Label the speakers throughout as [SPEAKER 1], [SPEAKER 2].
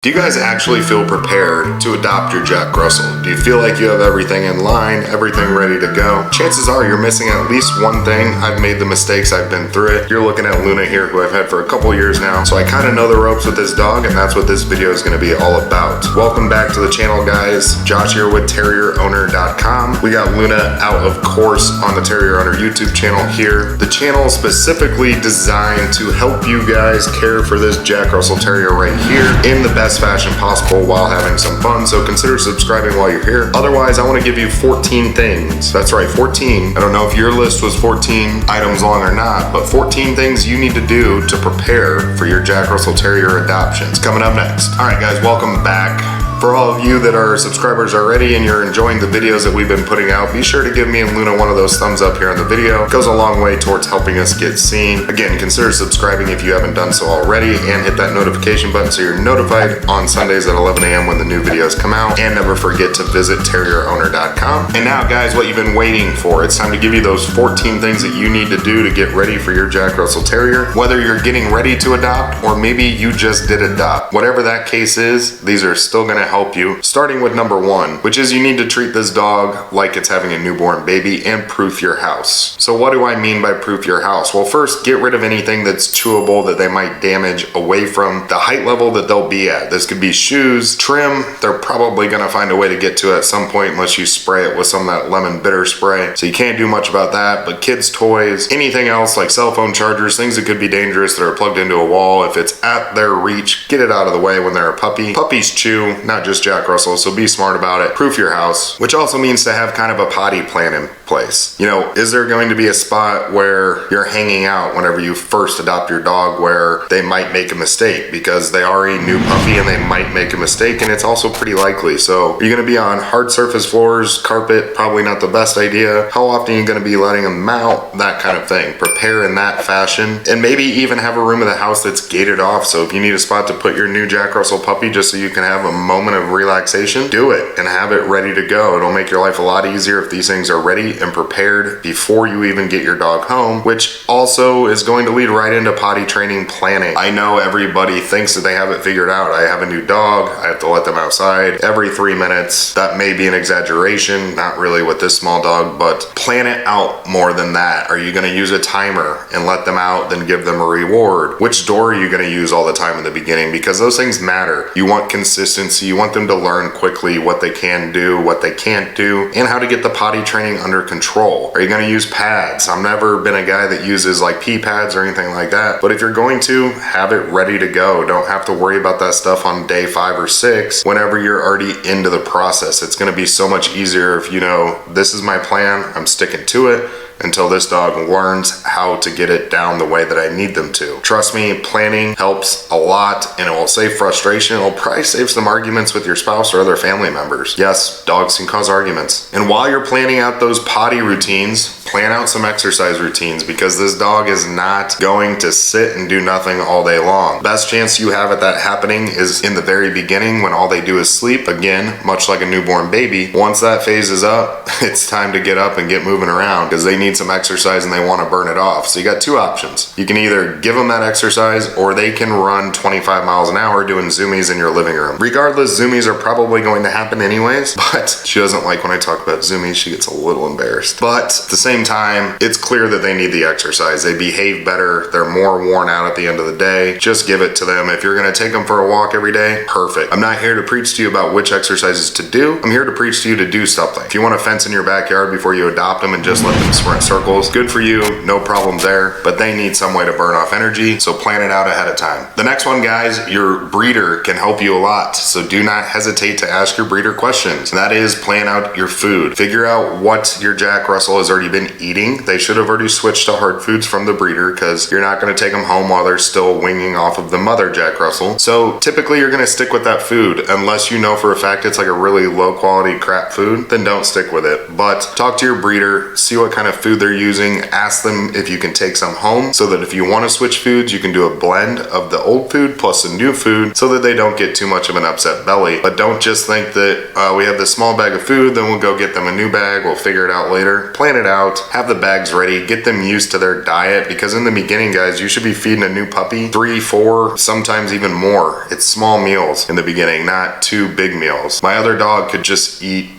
[SPEAKER 1] Do you guys actually feel prepared to adopt your Jack Russell? Do you feel like you have everything in line, everything ready to go? Chances are you're missing at least one thing. I've made the mistakes, I've been through it. You're looking at Luna here, who I've had for a couple years now, so I kind of know the ropes with this dog, and that's what this video is going to be all about. Welcome back to the channel, guys. Josh here with TerrierOwner.com. We got Luna out, of course, on the Terrier Owner YouTube channel here. The channel is specifically designed to help you guys care for this Jack Russell Terrier right here in the best fashion possible while having some fun, so consider subscribing while you're here. Otherwise, I want to give you 14 things. That's right, 14. I don't know if your list was 14 items long or not, but 14 things you need to do to prepare for your Jack Russell Terrier adoption. It's coming up next. All right, guys, welcome back. For all of you that are subscribers already and you're enjoying the videos that we've been putting out, be sure to give me and Luna one of those thumbs up here on the video. It goes a long way towards helping us get seen. Again, consider subscribing if you haven't done so already, and hit that notification button so you're notified on Sundays at 11 a.m. when the new videos come out. And never forget to visit TerrierOwner.com. And now, guys, what you've been waiting for. It's time to give you those 14 things that you need to do to get ready for your Jack Russell Terrier. Whether you're getting ready to adopt or maybe you just did adopt. Whatever that case is, these are still gonna help you, starting with number one, which is you need to treat this dog like it's having a newborn baby and proof your house. So what do I mean by proof your house? Well, first, get rid of anything that's chewable that they might damage away from the height level that they'll be at. This could be shoes, trim. They're probably gonna find a way to get to it at some point unless you spray it with some of that lemon bitter spray. So you can't do much about that, but kids' toys, anything else like cell phone chargers, things that could be dangerous that are plugged into a wall, if it's at their reach, get it out of the way when they're a puppy. Puppies chew, not just Jack Russell, so be smart about it. Proof your house, which also means to have kind of a potty plan in place. You know, is there going to be a spot where you're hanging out whenever you first adopt your dog where they might make a mistake because they are a new puppy and they might make a mistake, and it's also pretty likely. So you're going to be on hard surface floors, carpet, probably not the best idea. How often are you going to be letting them out? That kind of thing. Prepare in that fashion, and maybe even have a room of the house that's gated off. So if you need a spot to put your new Jack Russell puppy just so you can have a moment of relaxation, do it and have it ready to go. It'll make your life a lot easier if these things are ready and prepared before you even get your dog home, which also is going to lead right into potty training planning. I know everybody thinks that they have it figured out. I have a new dog, I have to let them outside every 3 minutes. That may be an exaggeration, not really with this small dog, but plan it out more than that. Are you going to use a timer and let them out, then give them a reward? Which door are you going to use all the time in the beginning? Because those things matter. You want consistency. You want them to learn quickly what they can do, what they can't do, and how to get the potty training under control. Are you going to use pads? I've never been a guy that uses like pee pads or anything like that, but if you're going to, have it ready to go. Don't have to worry about that stuff on day 5 or 6 whenever you're already into the process. It's going to be so much easier if you know, this is my plan, I'm sticking to it until this dog learns how to get it down the way that I need them to. Trust me, planning helps a lot, and it will save frustration. It'll probably save some arguments with your spouse or other family members. Yes, dogs can cause arguments. And while you're planning out those potty routines, plan out some exercise routines, because this dog is not going to sit and do nothing all day long. Best chance you have at that happening is in the very beginning when all they do is sleep. Again, much like a newborn baby. Once that phase is up, it's time to get up and get moving around because they need some exercise and they want to burn it off. So you got two options. You can either give them that exercise or they can run 25 miles an hour doing zoomies in your living room. Regardless, zoomies are probably going to happen anyways, but she doesn't like when I talk about zoomies. She gets a little embarrassed. But at the same time, it's clear that they need the exercise. They behave better. They're more worn out at the end of the day. Just give it to them. If you're going to take them for a walk every day, perfect. I'm not here to preach to you about which exercises to do. I'm here to preach to you to do something. If you want a fence in your backyard before you adopt them and just let them sprint circles, good for you, no problem there, but they need some way to burn off energy, so plan it out ahead of time. The next one, guys, your breeder can help you a lot, so do not hesitate to ask your breeder questions. And that is, plan out your food. Figure out what your Jack Russell has already been eating. They should have already switched to hard foods from the breeder because you're not going to take them home while they're still winging off of the mother Jack Russell. So typically you're going to stick with that food unless you know for a fact it's like a really low quality crap food, then don't stick with it. But talk to your breeder, see what kind of food they're using. Ask them if you can take some home so that if you want to switch foods, you can do a blend of the old food plus the new food so that they don't get too much of an upset belly. But don't just think that we have this small bag of food, then we'll go get them a new bag, we'll figure it out later. Plan it out, have the bags ready, get them used to their diet, because in the beginning, guys, you should be feeding a new puppy 3, 4, sometimes even more. It's small meals in the beginning, not 2 big meals. My other dog could just eat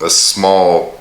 [SPEAKER 1] a small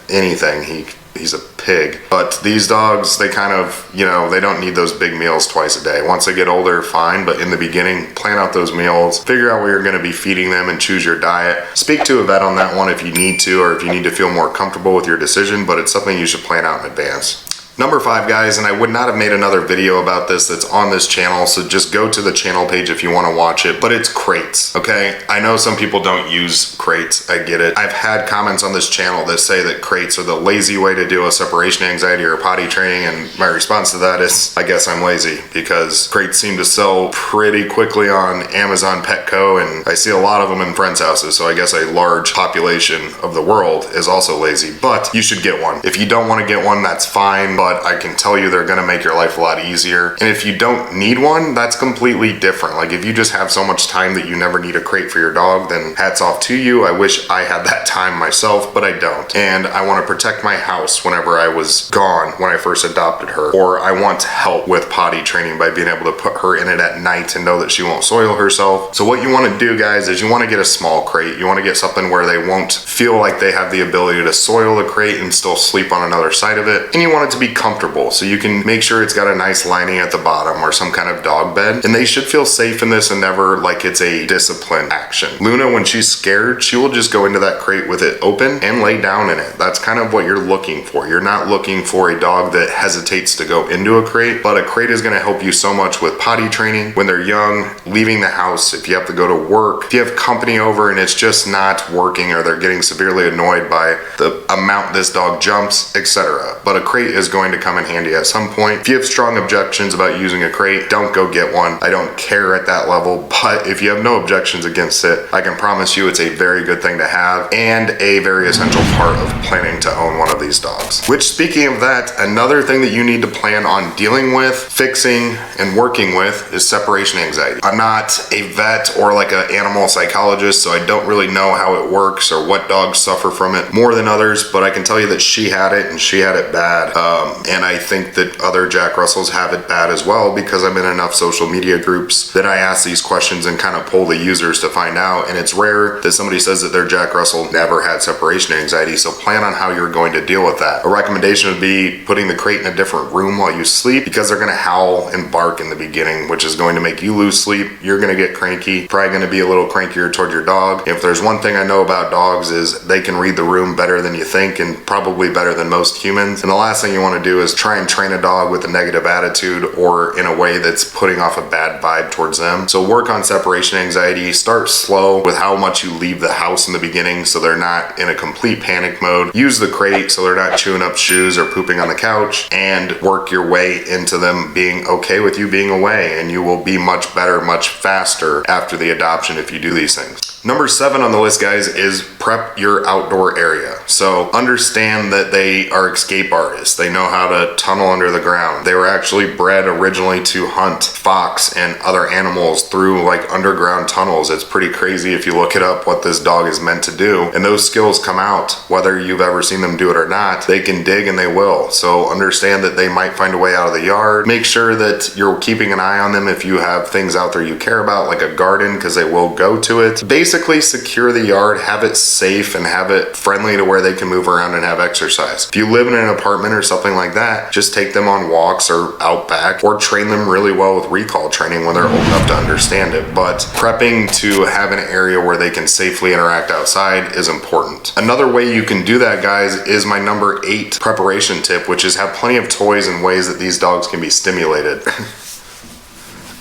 [SPEAKER 1] anything. He's a pig. But these dogs, they kind of, they don't need those big meals twice a day. Once they get older, fine, but in the beginning, plan out those meals, figure out where you're gonna be feeding them, and choose your diet. Speak to a vet on that one if you need to, or if you need to feel more comfortable with your decision, but it's something you should plan out in advance. Number 5, guys, and I would not have made another video about this that's on this channel, so just go to the channel page if you want to watch it, but it's crates, okay? I know some people don't use crates, I get it. I've had comments on this channel that say that crates are the lazy way to deal with separation anxiety or potty training, and my response to that is, I guess I'm lazy, because crates seem to sell pretty quickly on Amazon Petco, and I see a lot of them in friends' houses, so I guess a large population of the world is also lazy, but you should get one. If you don't want to get one, that's fine, but I can tell you they're gonna make your life a lot easier. And if you don't need one, that's completely different. Like if you just have so much time that you never need a crate for your dog, then hats off to you. I wish I had that time myself, but I don't. And I wanna protect my house whenever I was gone when I first adopted her, or I want help with potty training by being able to put her in it at night and know that she won't soil herself. So what you wanna do, guys, is you wanna get a small crate. You wanna get something where they won't feel like they have the ability to soil the crate and still sleep on another side of it. And you want it to be comfortable, so you can make sure it's got a nice lining at the bottom or some kind of dog bed, and they should feel safe in this and never like it's a discipline action. Luna, when she's scared, she will just go into that crate with it open and lay down in it. That's kind of what you're looking for. You're not looking for a dog that hesitates to go into a crate, but a crate is going to help you so much with potty training when they're young, leaving the house, if you have to go to work, if you have company over and it's just not working, or they're getting severely annoyed by the amount this dog jumps, etc. But a crate is going to come in handy at some point. If you have strong objections about using a crate, don't go get one. I don't care at that level, but if you have no objections against it, I can promise you it's a very good thing to have and a very essential part of planning to own one of these dogs. Which, speaking of that, another thing that you need to plan on dealing with, fixing, and working with is separation anxiety. I'm not a vet or like an animal psychologist, so I don't really know how it works or what dogs suffer from it more than others, but I can tell you that she had it and she had it bad. And I think that other Jack Russells have it bad as well, because I'm in enough social media groups that I ask these questions and kind of poll the users to find out, and it's rare that somebody says that their Jack Russell never had separation anxiety, so plan on how you're going to deal with that. A recommendation would be putting the crate in a different room while you sleep, because they're going to howl and bark in the beginning, which is going to make you lose sleep. You're going to get cranky, probably going to be a little crankier toward your dog. If there's one thing I know about dogs is they can read the room better than you think, and probably better than most humans. And the last thing you want to do is try and train a dog with a negative attitude or in a way that's putting off a bad vibe towards them. So work on separation anxiety. Start slow with how much you leave the house in the beginning so they're not in a complete panic mode. Use the crate so they're not chewing up shoes or pooping on the couch, and work your way into them being okay with you being away, and you will be much better, much faster after the adoption if you do these things. Number 7 on the list, guys, is prep your outdoor area. So understand that they are escape artists. They know how to tunnel under the ground. They were actually bred originally to hunt fox and other animals through like underground tunnels. It's pretty crazy if you look it up what this dog is meant to do. And those skills come out whether you've ever seen them do it or not. They can dig and they will. So understand that they might find a way out of the yard. Make sure that you're keeping an eye on them if you have things out there you care about, like a garden, because they will go to it. Basically secure the yard, have it safe, and have it friendly to where they can move around and have exercise. If you live in an apartment or something like that, just take them on walks or out back, or train them really well with recall training when they're old enough to understand it. But prepping to have an area where they can safely interact outside is important. Another way you can do that, guys, is my number 8 preparation tip, which is have plenty of toys and ways that these dogs can be stimulated.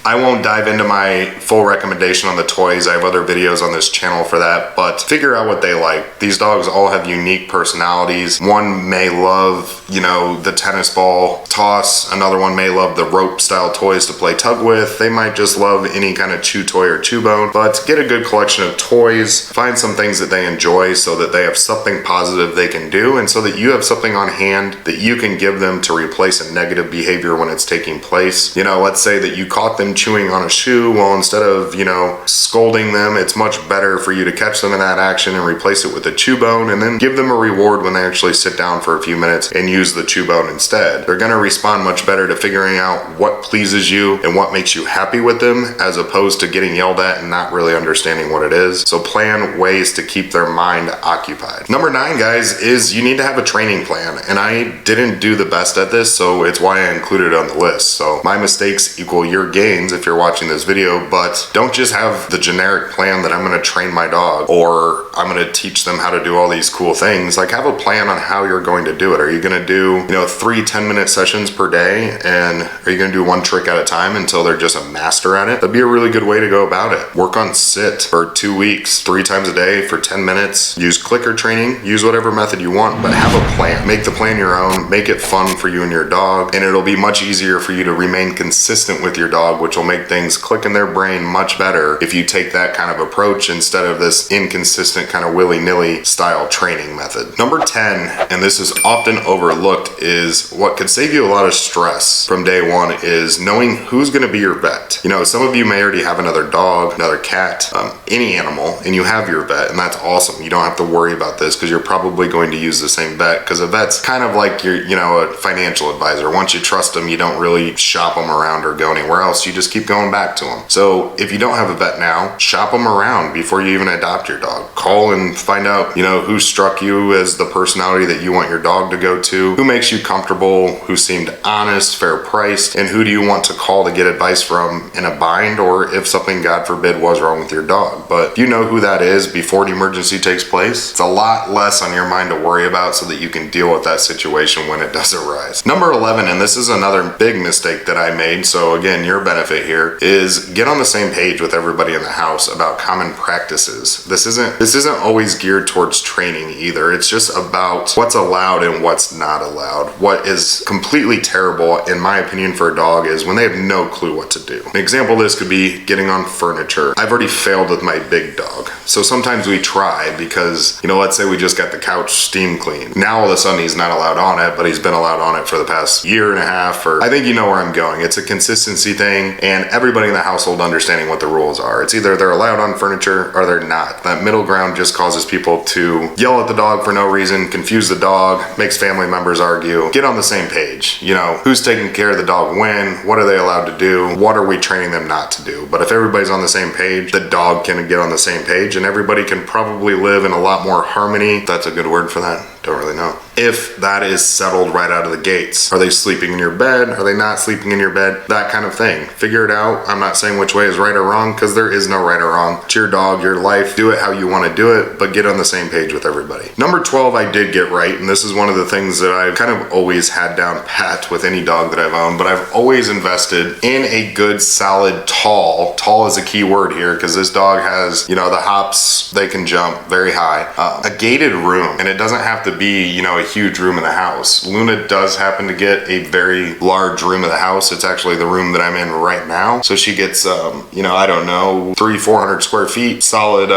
[SPEAKER 1] I won't dive into my full recommendation on the toys. I have other videos on this channel for that, but figure out what they like. These dogs all have unique personalities. One may love, the tennis ball toss. Another one may love the rope style toys to play tug with. They might just love any kind of chew toy or chew bone. But get a good collection of toys, find some things that they enjoy so that they have something positive they can do, and so that you have something on hand that you can give them to replace a negative behavior when it's taking place. You know, let's say that you caught them chewing on a shoe. Well, instead of, you know, scolding them, it's much better for you to catch them in that action and replace it with a chew bone, and then give them a reward when they actually sit down for a few minutes and use the chew bone instead. They're gonna respond much better to figuring out what pleases you and what makes you happy with them, as opposed to getting yelled at and not really understanding what it is. So plan ways to keep their mind occupied. Number 9, guys, is you need to have a training plan. And I didn't do the best at this, so it's why I included it on the list. So my mistakes equal your gains if you're watching this video, but don't just have the generic plan that I'm gonna train my dog or I'm gonna teach them how to do all these cool things. Like, have a plan on how you're going to do it. Are you gonna do, you know, 3 10-minute sessions per day? And are you gonna do one trick at a time until they're just a master at it? That'd be a really good way to go about it. Work on sit for 2 weeks, 3 times a day for 10 minutes. Use clicker training, use whatever method you want, but have a plan. Make the plan your own, make it fun for you and your dog, and it'll be much easier for you to remain consistent with your dog, which will make things click in their brain much better if you take that kind of approach instead of this inconsistent kind of willy-nilly style training method. Number 10, and this is often overlooked, is what could save you a lot of stress from day one is knowing who's gonna be your vet. You know, some of you may already have another dog, another cat, any animal, and you have your vet, and that's awesome. You don't have to worry about this because you're probably going to use the same vet, because a vet's kind of like your, you know, a financial advisor. Once you trust them, you don't really shop them around or go anywhere else. You just keep going back to them. So if you don't have a vet now, shop them around before you even adopt your dog. Call and find out, you know, who struck you as the personality that you want your dog to go to, who makes you comfortable, who seemed honest, fair priced, and who do you want to call to get advice from in a bind, or if something, God forbid, was wrong with your dog. But if you know who that is before an emergency takes place, it's a lot less on your mind to worry about so that you can deal with that situation when it does arise. Number 11, and this is another big mistake that I made, so again, your benefit here, is get on the same page with everybody in the house about common practices. This isn't always geared towards training either. It's just about what's allowed and what's not allowed. What is completely terrible, in my opinion, for a dog is when they have no clue what to do. An example of this could be getting on furniture. I've already failed with my big dog. So sometimes we try because, you know, let's say we just got the couch steam cleaned. Now all of a sudden he's not allowed on it, but he's been allowed on it for the past year and a half, or I think you know where I'm going. It's a consistency thing, and everybody in the household understanding what the rules are. It's either they're allowed on furniture or they're not. That middle ground just causes people to yell at the dog for no reason, confuse the dog, makes family members argue. Get on the same page. You know, who's taking care of the dog when? What are they allowed to do? What are we training them not to do? But if everybody's on the same page, the dog can get on the same page, and everybody can probably live in a lot more harmony. That's a good word for that. Don't really know. If that is settled right out of the gates. Are they sleeping in your bed? Are they not sleeping in your bed? That kind of thing. Figure it out. I'm not saying which way is right or wrong, because there is no right or wrong. It's your dog, your life. Do it how you want to do it, but get on the same page with everybody. Number 12, I did get right, and this is one of the things that I've kind of always had down pat with any dog that I've owned, but I've always invested in a good, solid, tall is a key word here, because this dog has, you know, the hops, they can jump very high. A gated room, and it doesn't have to be, you know, a huge room in the house. Luna does happen to get a very large room in the house. It's actually the room that I'm in right now. So she gets, you know, I don't know, 300-400 square feet, solid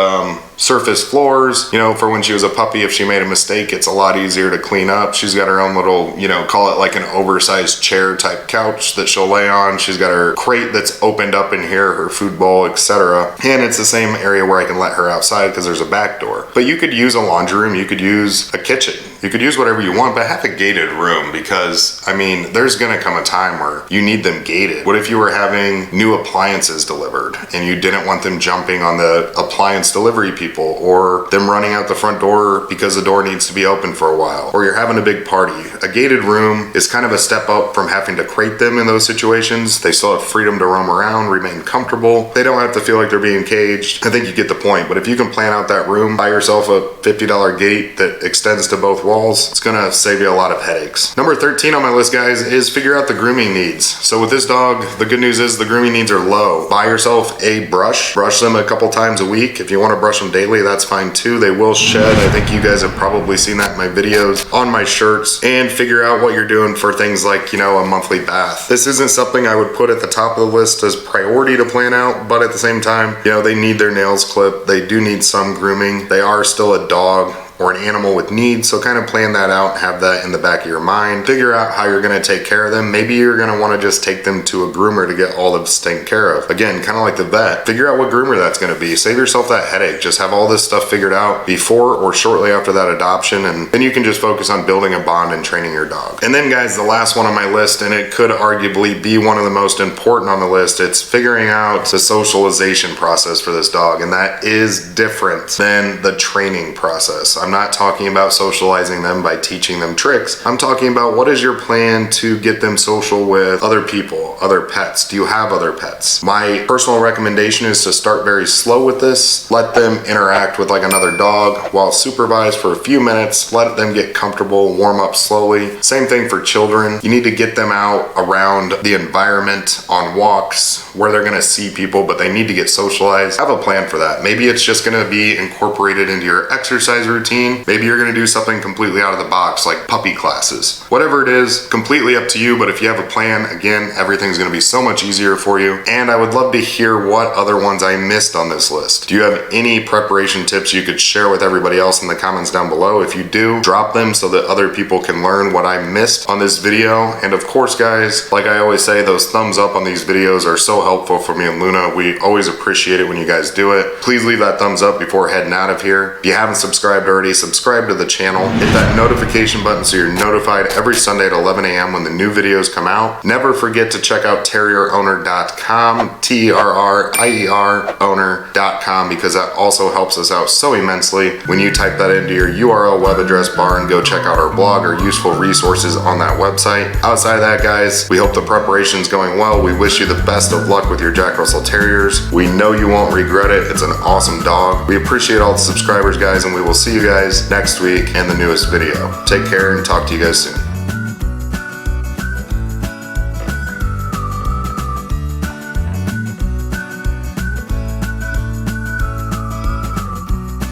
[SPEAKER 1] surface floors. You know, for when she was a puppy, if she made a mistake, it's a lot easier to clean up. She's got her own little, you know, call it like an oversized chair type couch that she'll lay on. She's got her crate that's opened up in here, her food bowl, etc. And it's the same area where I can let her outside because there's a back door. But you could use a laundry room, you could use a kitchen, you could use whatever you want, but have a gated room, because I mean, there's gonna come a time where you need them gated. What if you were having new appliances delivered and you didn't want them jumping on the appliance delivery people, or them running out the front door because the door needs to be open for a while, or you're having a big party? A gated room is kind of a step up from having to crate them in those situations. They still have freedom to roam around, remain comfortable. They don't have to feel like they're being caged. I think you get the point. But if you can plan out that room, buy yourself a $50 gate that extends to both walls. It's gonna save you a lot of headaches. Number 13 on my list, guys, is figure out the grooming needs. So with this dog, the good news is the grooming needs are low. Buy yourself a brush them a couple times a week. If you want to brush them daily, that's fine too. They will shed. I think you guys have probably seen that in my videos, on my shirts. And figure out what you're doing for things like, you know, a monthly bath. This isn't something I would put at the top of the list as priority to plan out, but at the same time, you know, they need their nails clipped. They do need some grooming. They are still a dog or an animal with needs, so kind of plan that out, have that in the back of your mind. Figure out how you're gonna take care of them. Maybe you're gonna wanna just take them to a groomer to get all of this taken care of. Again, kind of like the vet. Figure out what groomer that's gonna be. Save yourself that headache. Just have all this stuff figured out before or shortly after that adoption, and then you can just focus on building a bond and training your dog. And then, guys, the last one on my list, and it could arguably be one of the most important on the list, it's figuring out the socialization process for this dog, and that is different than the training process. I'm not talking about socializing them by teaching them tricks. I'm talking about what is your plan to get them social with other people, other pets. Do you have other pets? My personal recommendation is to start very slow with this. Let them interact with like another dog while supervised for a few minutes. Let them get comfortable, warm up slowly. Same thing for children. You need to get them out around the environment, on walks, where they're gonna see people, but they need to get socialized. Have a plan for that. Maybe it's just gonna be incorporated into your exercise routine. Maybe you're gonna do something completely out of the box, like puppy classes. Whatever it is, completely up to you, but if you have a plan, again, everything's gonna be so much easier for you. And I would love to hear what other ones I missed on this list. Do you have any preparation tips you could share with everybody else in the comments down below? If you do, drop them so that other people can learn what I missed on this video. And of course, guys, like I always say, those thumbs up on these videos are so helpful for me and Luna. We always appreciate it when you guys do it. Please leave that thumbs up before heading out of here. If you haven't subscribed already, subscribe to the channel. Hit that notification button so you're notified every Sunday at 11 a.m. when the new videos come out. Never forget to check out terrierowner.com, TERRIER owner.com, because that also helps us out so immensely when you type that into your URL web address bar and go check out our blog or useful resources on that website. Outside of that, guys, we hope the preparation's going well. We wish you the best of luck with your Jack Russell Terriers. We know you won't regret it. It's an awesome dog. We appreciate all the subscribers, guys, and we will see you guys next week in the newest video. Take care and talk to you guys soon.